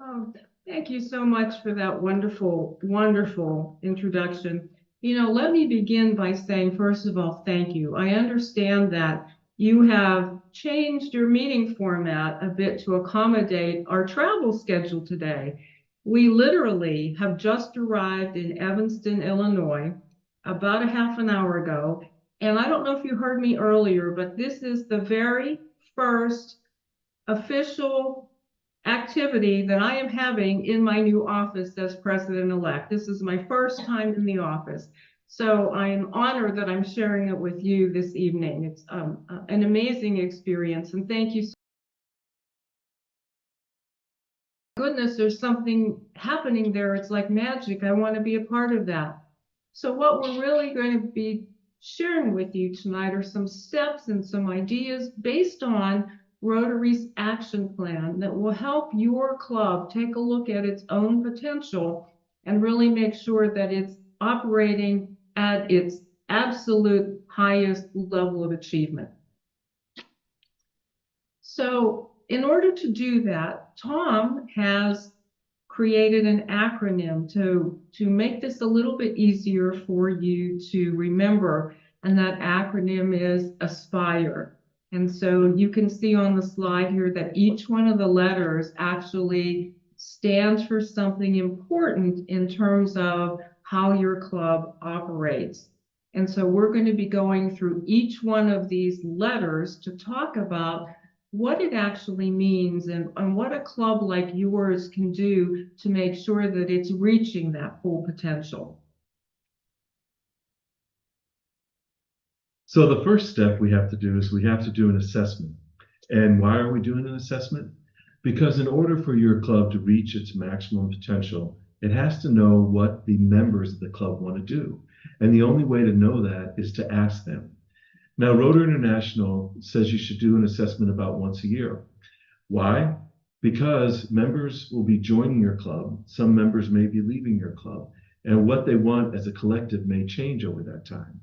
Oh, thank you so much for that wonderful, wonderful introduction. Let me begin by saying, first of all, thank you. I understand that you have changed your meeting format a bit to accommodate our travel schedule today. We literally have just arrived in Evanston, Illinois, about a half an hour ago. And I don't know if you heard me earlier, but this is the very first official activity that I am having in my new office as president-elect. This is my first time in the office. So I am honored that I'm sharing it with you this evening. It's an amazing experience, and thank you so much. Goodness, there's something happening there. It's like magic. I want to be a part of that. So what we're really going to be sharing with you tonight are some steps and some ideas based on Rotary's action plan that will help your club take a look at its own potential and really make sure that it's operating at its absolute highest level of achievement. So in order to do that, Tom has created an acronym to make this a little bit easier for you to remember, and that acronym is ASPIRE. And so you can see on the slide here that each one of the letters actually stands for something important in terms of how your club operates. And so we're going to be going through each one of these letters to talk about what it actually means and what a club like yours can do to make sure that it's reaching that full potential. So the first step we have to do is we have to do an assessment. And why are we doing an assessment? Because in order for your club to reach its maximum potential, it has to know what the members of the club want to do. And the only way to know that is to ask them. Now, Rotary International says you should do an assessment about once a year. Why? Because members will be joining your club. Some members may be leaving your club. And what they want as a collective may change over that time.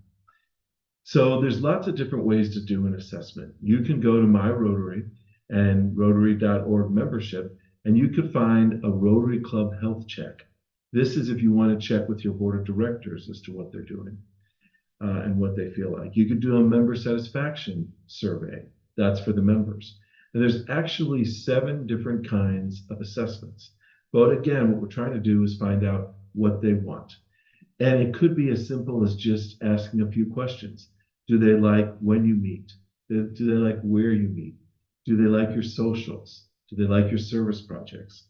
So there's lots of different ways to do an assessment. You can go to My Rotary and Rotary.org membership, and you could find a Rotary Club health check. This is if you want to check with your board of directors as to what they're doing and what they feel like. You could do a member satisfaction survey. That's for the members. And there's actually 7 different kinds of assessments. But again, what we're trying to do is find out what they want. And it could be as simple as just asking a few questions. Do they like when you meet? Do they like where you meet? Do they like your socials? Do they like your service projects?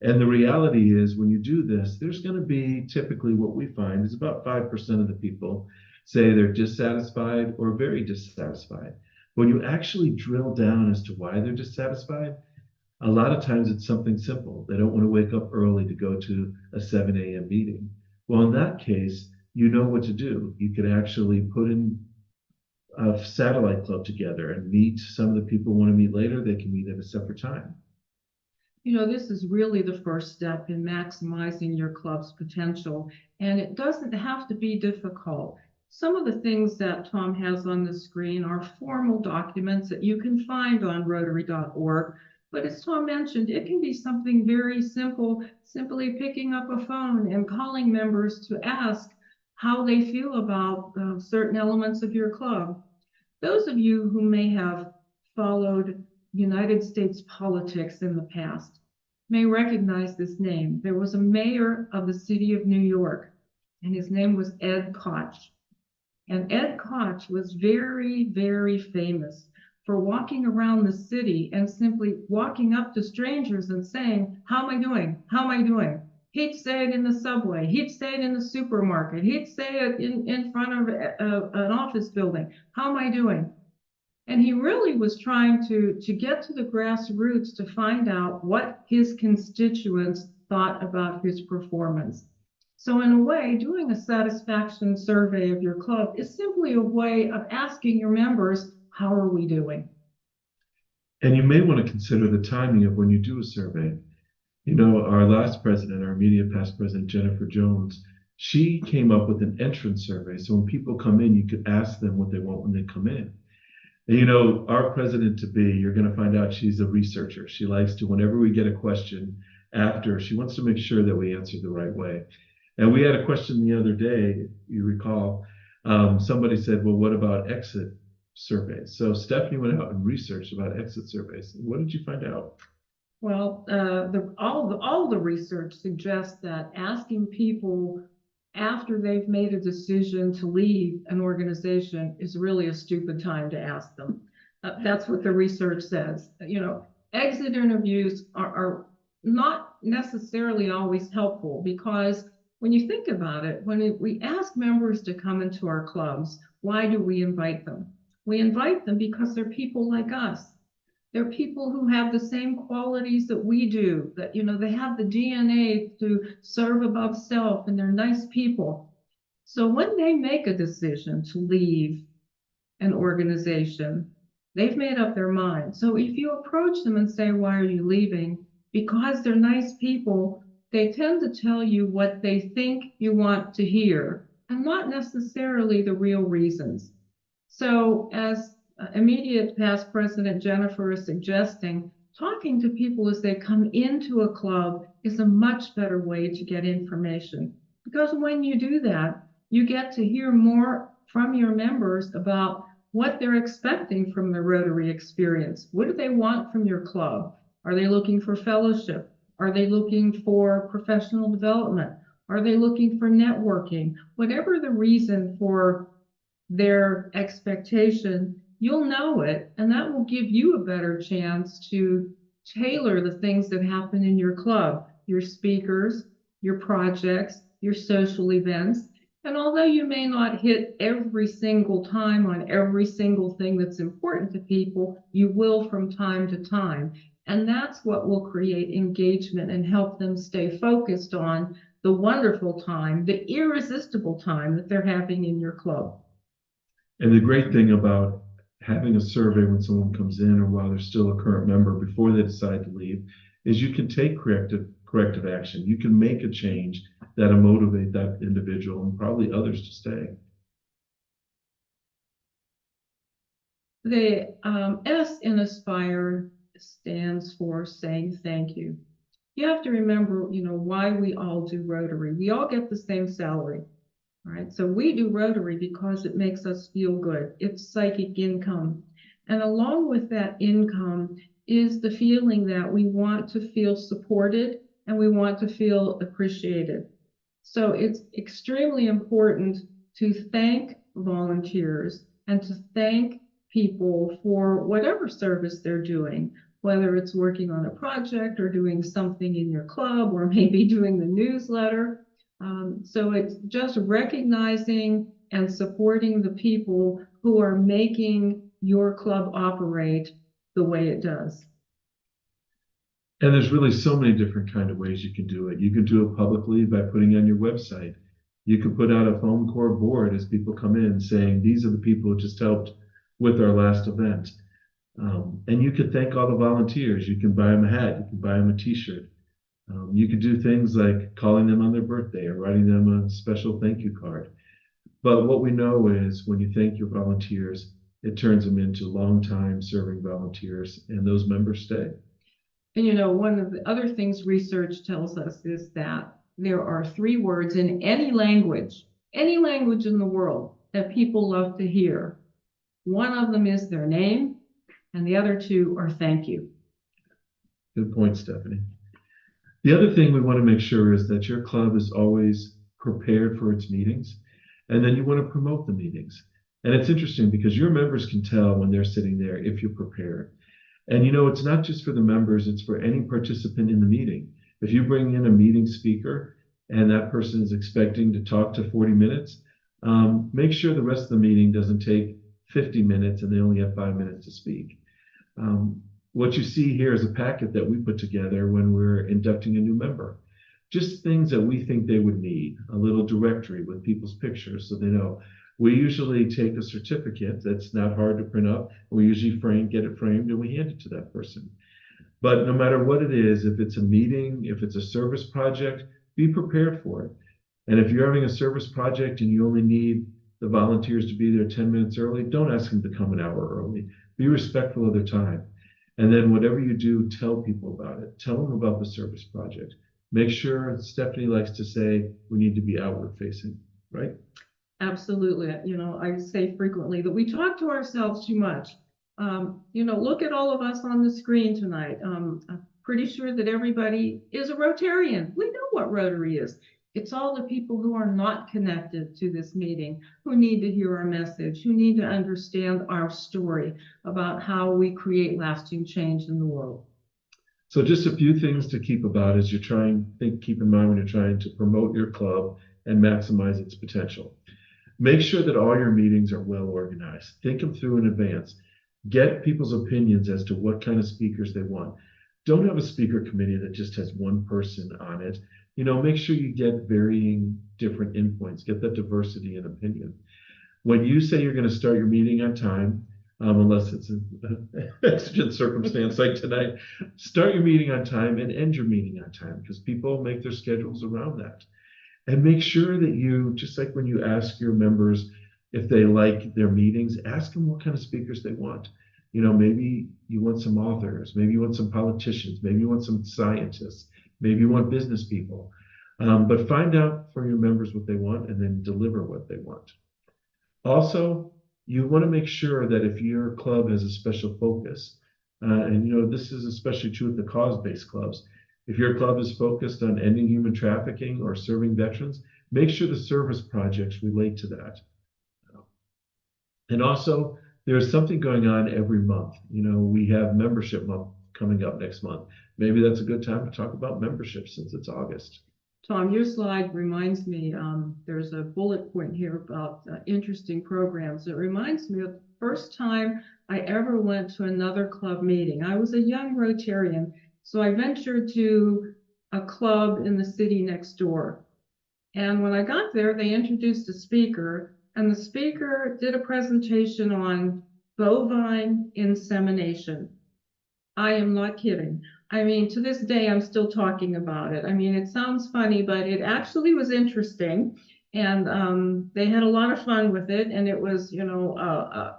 And the reality is when you do this, there's going to be typically what we find is about 5% of the people say they're dissatisfied or very dissatisfied. When you actually drill down as to why they're dissatisfied, a lot of times it's something simple. They don't want to wake up early to go to a 7 a.m. meeting. Well, in that case, you know what to do. You could actually put in a satellite club together and meet. Some of the people want to meet later, they can meet at a separate time. This is really the first step in maximizing your club's potential, and it doesn't have to be difficult. Some of the things that Tom has on the screen are formal documents that you can find on Rotary.org. But as Tom mentioned, it can be something very simple, simply picking up a phone and calling members to ask how they feel about certain elements of your club. Those of you who may have followed United States politics in the past may recognize this name. There was a mayor of the city of New York, and his name was Ed Koch. And Ed Koch was very, very famous for walking around the city and simply walking up to strangers and saying, how am I doing? How am I doing? He'd say it in the subway. He'd say it in the supermarket. He'd say it in front of an office building. How am I doing? And he really was trying to get to the grassroots to find out what his constituents thought about his performance. So in a way, doing a satisfaction survey of your club is simply a way of asking your members, how are we doing? And you may want to consider the timing of when you do a survey. Our last president, our immediate past president, Jennifer Jones, she came up with an entrance survey. So when people come in, you could ask them what they want when they come in. And our president-to-be, you're going to find out she's a researcher. She likes to, whenever we get a question, after. She wants to make sure that we answer the right way. And we had a question the other day, if you recall, somebody said, well, what about exit surveys? So Stephanie went out and researched about exit surveys. What did you find out? Well, all the research suggests that asking people after they've made a decision to leave an organization is really a stupid time to ask them. That's what the research says. You know, exit interviews are not necessarily always helpful, because when you think about it, when we ask members to come into our clubs, why do we invite them? We invite them because they're people like us. They're people who have the same qualities that we do, that, you know, they have the DNA to serve above self, and they're nice people. So when they make a decision to leave an organization, they've made up their mind. So if you approach them and say, why are you leaving? Because they're nice people, they tend to tell you what they think you want to hear, and not necessarily the real reasons. So as immediate past president Jennifer is suggesting, talking to people as they come into a club is a much better way to get information, because when you do that, you get to hear more from your members about what they're expecting from the Rotary experience. What do they want from your club? Are they looking for fellowship? Are they looking for professional development? Are they looking for networking? Whatever the reason for their expectation, you'll know it, and that will give you a better chance to tailor the things that happen in your club, your speakers, your projects, your social events. And although you may not hit every single time on every single thing that's important to people, you will from time to time. And that's what will create engagement and help them stay focused on the wonderful time, the irresistible time that they're having in your club. And the great thing about having a survey when someone comes in, or while they're still a current member before they decide to leave, is you can take corrective action. You can make a change that'll motivate that individual and probably others to stay. The S in Aspire stands for saying thank you. You have to remember, you know, why we all do Rotary. We all get the same salary. All right, so we do Rotary because it makes us feel good. It's psychic income. And along with that income is the feeling that we want to feel supported and we want to feel appreciated. So it's extremely important to thank volunteers and to thank people for whatever service they're doing, whether it's working on a project or doing something in your club or maybe doing the newsletter. So it's just recognizing and supporting the people who are making your club operate the way it does. And there's really so many different kind of ways you can do it. You can do it publicly by putting it on your website. You can put out a foam core board as people come in saying, these are the people who just helped with our last event. And you could thank all the volunteers. You can buy them a hat. You can buy them a t-shirt. You could do things like calling them on their birthday or writing them a special thank you card. But what we know is when you thank your volunteers, it turns them into long-time serving volunteers, and those members stay. And you know, one of the other things research tells us is that there are 3 words in any language in the world that people love to hear. One of them is their name, and the other 2 are thank you. Good point, Stephanie. The other thing we want to make sure is that your club is always prepared for its meetings, and then you want to promote the meetings. And it's interesting because your members can tell when they're sitting there if you're prepared. And you know, it's not just for the members, it's for any participant in the meeting. If you bring in a meeting speaker and that person is expecting to talk to 40 minutes, make sure the rest of the meeting doesn't take 50 minutes and they only have 5 minutes to speak. What you see here is a packet that we put together when we're inducting a new member. Just things that we think they would need, a little directory with people's pictures so they know. We usually take a certificate that's not hard to print up. We usually get it framed and we hand it to that person. But no matter what it is, if it's a meeting, if it's a service project, be prepared for it. And if you're having a service project and you only need the volunteers to be there 10 minutes early, don't ask them to come an hour early. Be respectful of their time. And then whatever you do, tell people about it. Tell them about the service project. Make sure, Stephanie likes to say, we need to be outward facing, right? Absolutely. I say frequently that we talk to ourselves too much. Look at all of us on the screen tonight. I'm pretty sure that everybody is a Rotarian. We know what Rotary is. It's all the people who are not connected to this meeting, who need to hear our message, who need to understand our story about how we create lasting change in the world. So just a few things to keep about as keep in mind when you're trying to promote your club and maximize its potential. Make sure that all your meetings are well organized. Think them through in advance. Get people's opinions as to what kind of speakers they want. Don't have a speaker committee that just has one person on it. Make sure you get varying different endpoints. Get that diversity in opinion. When you say you're going to start your meeting on time, unless it's an exigent circumstance like tonight, start your meeting on time and end your meeting on time, because people make their schedules around that. And make sure that you, just like when you ask your members if they like their meetings, ask them what kind of speakers they want. Maybe you want some authors, maybe you want some politicians, maybe you want some scientists, maybe you want business people. But find out from your members what they want and then deliver what they want. Also, you want to make sure that if your club has a special focus, and this is especially true with the cause-based clubs, if your club is focused on ending human trafficking or serving veterans, make sure the service projects relate to that. And also, there's something going on every month. We have membership month coming up next month. Maybe that's a good time to talk about membership since it's August. Tom, your slide reminds me, there's a bullet point here about interesting programs. It reminds me of the first time I ever went to another club meeting. I was a young Rotarian, so I ventured to a club in the city next door. And when I got there, they introduced a speaker, and the speaker did a presentation on bovine insemination. I am not kidding. To this day, I'm still talking about it. It sounds funny, but it actually was interesting. And they had a lot of fun with it. And it was,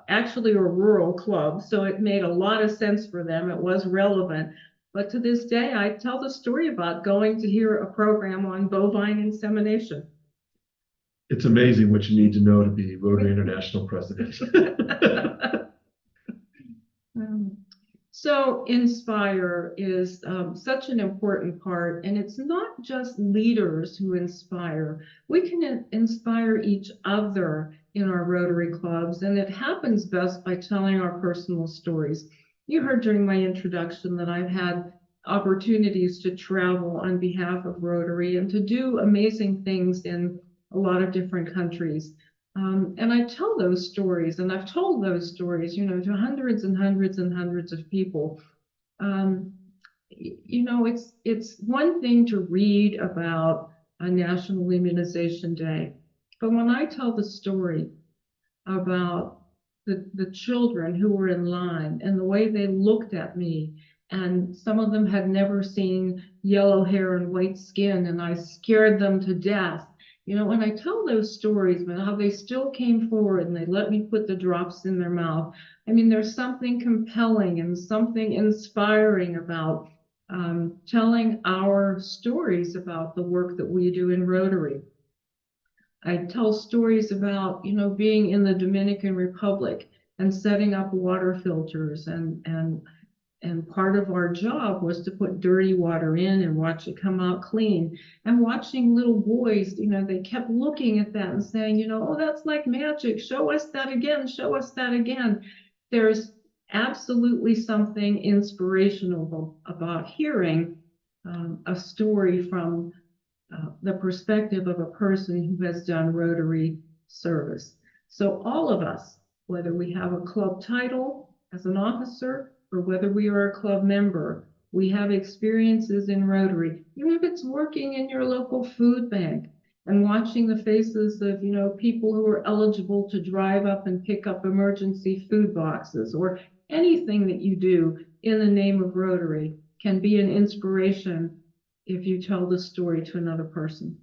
actually a rural club. So it made a lot of sense for them. It was relevant. But to this day, I tell the story about going to hear a program on bovine insemination. It's amazing what you need to know to be Rotary International president. So inspire is such an important part, and it's not just leaders who inspire. We can inspire each other in our Rotary clubs, and it happens best by telling our personal stories. You heard during my introduction that I've had opportunities to travel on behalf of Rotary and to do amazing things in a lot of different countries. And I tell those stories, and I've told those stories, to hundreds and hundreds and hundreds of people. It's one thing to read about a National Immunization Day, but when I tell the story about the children who were in line and the way they looked at me, and some of them had never seen yellow hair and white skin, and I scared them to death. When I tell those stories about how they still came forward and they let me put the drops in their mouth, there's something compelling and something inspiring about telling our stories about the work that we do in Rotary. I tell stories about, being in the Dominican Republic and setting up water filters, and part of our job was to put dirty water in and watch it come out clean. And watching little boys, they kept looking at that and saying, oh, that's like magic. Show us that again. Show us that again. There's absolutely something inspirational about hearing a story from the perspective of a person who has done Rotary service. So all of us, whether we have a club title as an officer, or whether we are a club member, we have experiences in Rotary. Even if it's working in your local food bank and watching the faces of, people who are eligible to drive up and pick up emergency food boxes, or anything that you do in the name of Rotary can be an inspiration if you tell the story to another person.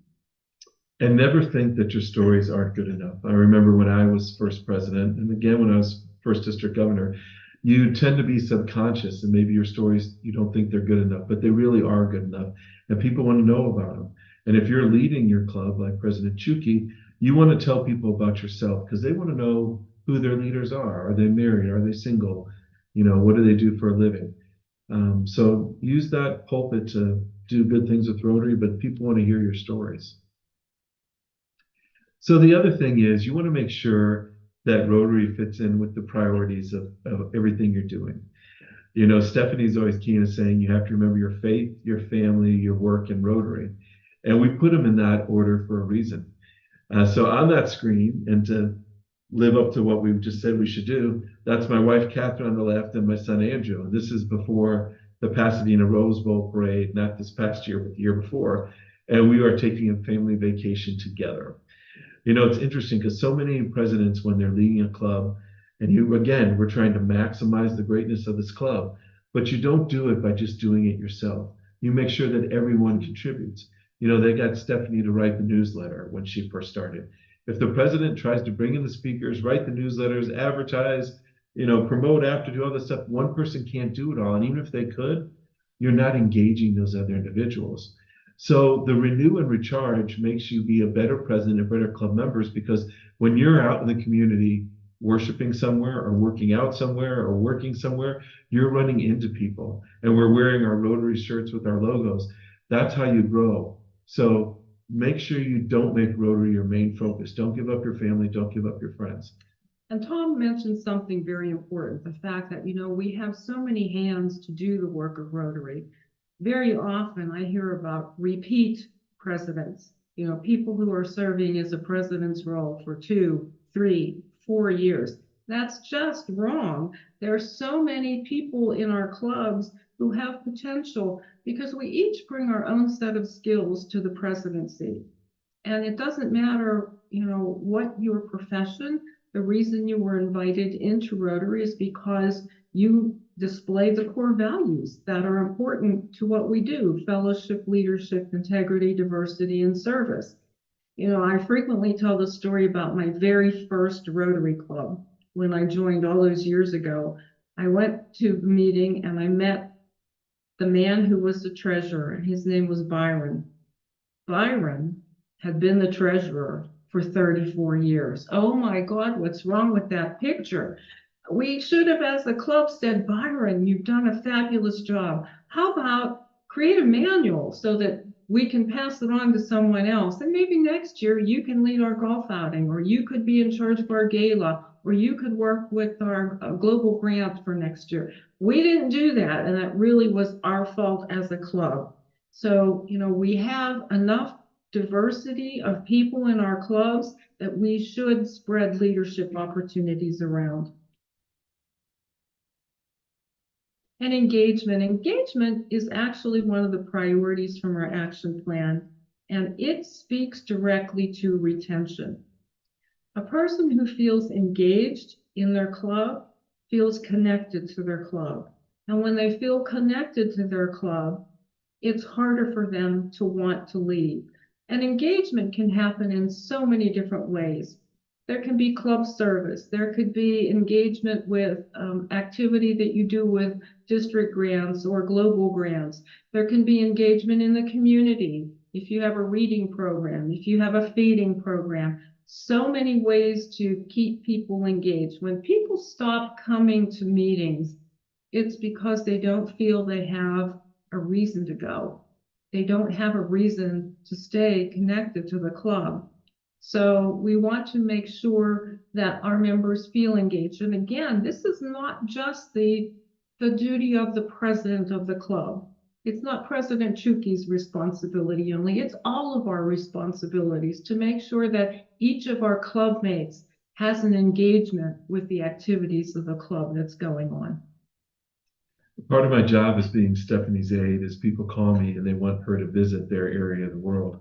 And never think that your stories aren't good enough. I remember when I was first president, and again when I was first district governor, you tend to be subconscious, and maybe your stories, you don't think they're good enough, but they really are good enough, and people want to know about them. And if you're leading your club like President Chuki, you want to tell people about yourself because they want to know who their leaders are. Are they married? Are they single? What do they do for a living? So use that pulpit to do good things with Rotary, but people want to hear your stories. So the other thing is you want to make sure that Rotary fits in with the priorities of everything you're doing. Stephanie's always keen to saying you have to remember your faith, your family, your work, and Rotary. And we put them in that order for a reason. So on that screen, and to live up to what we've just said we should do, that's my wife, Catherine, on the left, and my son, Andrew. And this is before the Pasadena Rose Bowl parade, not this past year, but the year before. And we are taking a family vacation together. It's interesting because so many presidents, when they're leading a club, and we're trying to maximize the greatness of this club, but you don't do it by just doing it yourself. You make sure that everyone contributes. They got Stephanie to write the newsletter when she first started. If the president tries to bring in the speakers, write the newsletters, advertise, promote after, do all this stuff, one person can't do it all. And even if they could, you're not engaging those other individuals. So the renew and recharge makes you be a better president and better club members, because when you're out in the community worshiping somewhere or working out somewhere or working somewhere, you're running into people. And we're wearing our Rotary shirts with our logos. That's how you grow. So make sure you don't make Rotary your main focus. Don't give up your family. Don't give up your friends. And Tom mentioned something very important, the fact that, we have so many hands to do the work of Rotary. Very often I hear about repeat presidents, people who are serving as a president's role for 2, 3, 4 years. That's just wrong. There are so many people in our clubs who have potential because we each bring our own set of skills to the presidency. And it doesn't matter, what your profession. The reason you were invited into Rotary is because you display the core values that are important to what we do: fellowship, leadership, integrity, diversity, and service. I frequently tell the story about my very first Rotary Club. When I joined all those years ago, I went to the meeting and I met the man who was the treasurer, and his name was Byron. Byron had been the treasurer for 34 years. Oh my God, what's wrong with that picture? We should have, as a club, said, Byron, you've done a fabulous job. How about create a manual so that we can pass it on to someone else? And maybe next year you can lead our golf outing, or you could be in charge of our gala, or you could work with our global grant for next year. We didn't do that, and that really was our fault as a club. So, we have enough diversity of people in our clubs that we should spread leadership opportunities around. And engagement. Engagement is actually one of the priorities from our action plan, and it speaks directly to retention. A person who feels engaged in their club feels connected to their club. And when they feel connected to their club, it's harder for them to want to leave. And engagement can happen in so many different ways. There can be club service. There could be engagement with activity that you do with district grants or global grants. There can be engagement in the community. If you have a reading program, if you have a feeding program, so many ways to keep people engaged. When people stop coming to meetings, it's because they don't feel they have a reason to go. They don't have a reason to stay connected to the club. So we want to make sure that our members feel engaged. And again, this is not just the duty of the president of the club. It's not President Chuki's responsibility only. It's all of our responsibilities to make sure that each of our club mates has an engagement with the activities of the club that's going on. Part of my job as being Stephanie's aide is people call me and they want her to visit their area of the world.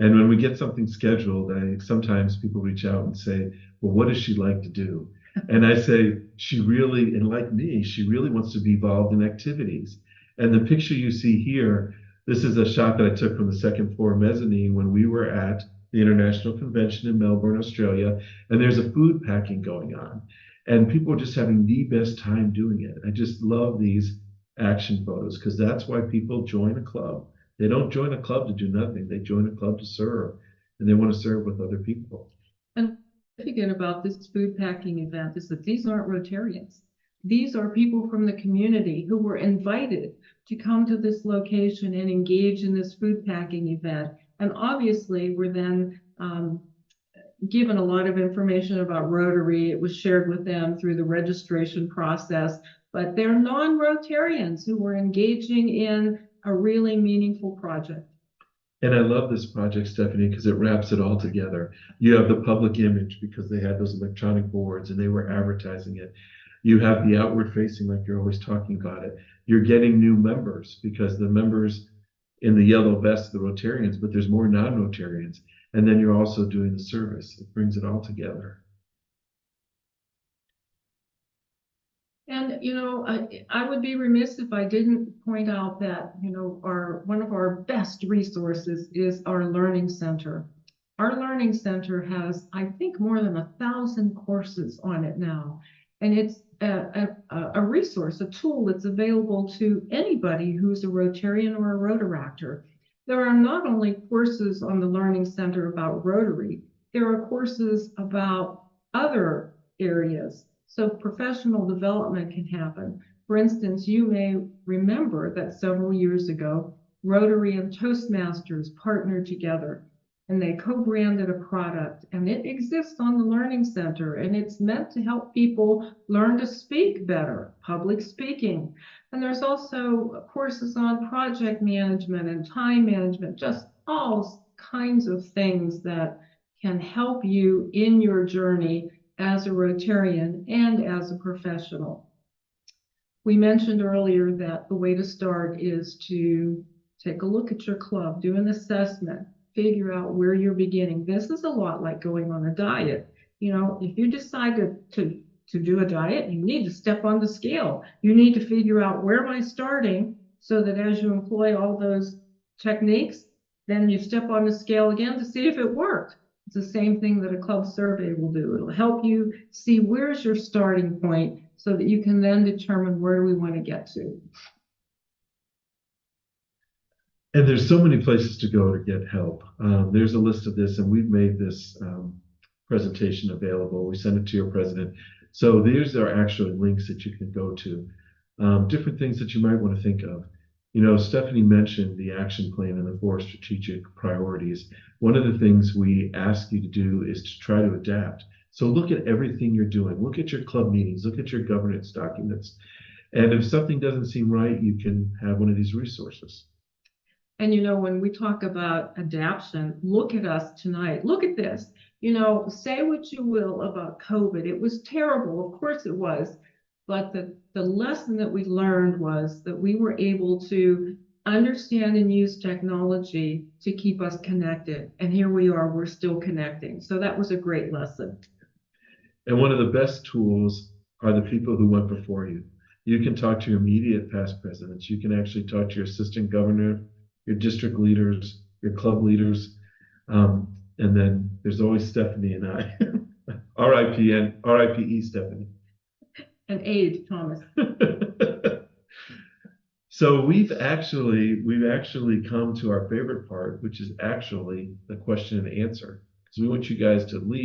And when we get something scheduled, sometimes people reach out and say, well, what does she like to do? And I say, she really, and like me, she really wants to be involved in activities. And the picture you see here, this is a shot that I took from the second floor mezzanine when we were at the International Convention in Melbourne, Australia. And there's a food packing going on. And people are just having the best time doing it. I just love these action photos because that's why people join a club. They don't join a club to do nothing. They join a club to serve, and they want to serve with other people. And significant about this food packing event is that these aren't Rotarians. These are people from the community who were invited to come to this location and engage in this food packing event. And obviously, we're then given a lot of information about Rotary. It was shared with them through the registration process, but they're non-Rotarians who were engaging in a really meaningful project. And I love this project, Stephanie, because it wraps it all together. You have the public image because they had those electronic boards and they were advertising it. You have the outward facing, like you're always talking about it. You're getting new members because the members in the yellow vest are the Rotarians, but there's more non-Rotarians. And then you're also doing the service. It brings it all together. And, you know, I would be remiss if I didn't point out that, you know, one of our best resources is our Learning Center. Our Learning Center has, I think, more than 1,000 courses on it now. And it's a resource, a tool that's available to anybody who's a Rotarian or a Rotaractor. There are not only courses on the Learning Center about Rotary, there are courses about other areas. So professional development can happen. For instance, you may remember that several years ago, Rotary and Toastmasters partnered together and they co-branded a product, and it exists on the Learning Center, and it's meant to help people learn to speak better, public speaking. And there's also courses on project management and time management, just all kinds of things that can help you in your journey as a Rotarian and as a professional. We mentioned earlier that the way to start is to take a look at your club, do an assessment, figure out where you're beginning. This is a lot like going on a diet. You know, if you decide to do a diet, you need to step on the scale. You need to figure out, where am I starting, so that as you employ all those techniques, then you step on the scale again to see if it worked. It's the same thing that a club survey will do. It'll help you see where's your starting point so that you can then determine where we want to get to. And there's so many places to go to get help. There's a list of this, and we've made this presentation available. We sent it to your president. So these are actually links that you can go to. Different things that you might want to think of. You know, Stephanie mentioned the action plan and the 4 strategic priorities. One of the things we ask you to do is to try to adapt. So look at everything you're doing. Look at your club meetings. Look at your governance documents. And if something doesn't seem right, you can have one of these resources. And, you know, when we talk about adaptation, look at us tonight. Look at this. You know, say what you will about COVID. It was terrible. Of course it was. But the lesson that we learned was that we were able to understand and use technology to keep us connected. And here we are, we're still connecting. So that was a great lesson. And one of the best tools are the people who went before you. You can talk to your immediate past presidents. You can actually talk to your assistant governor, your district leaders, your club leaders. And then there's always Stephanie and I. R.I.P.E. Stephanie. And aide, Thomas. So we've actually come to our favorite part, which is actually the question and answer. So we want you guys to leave.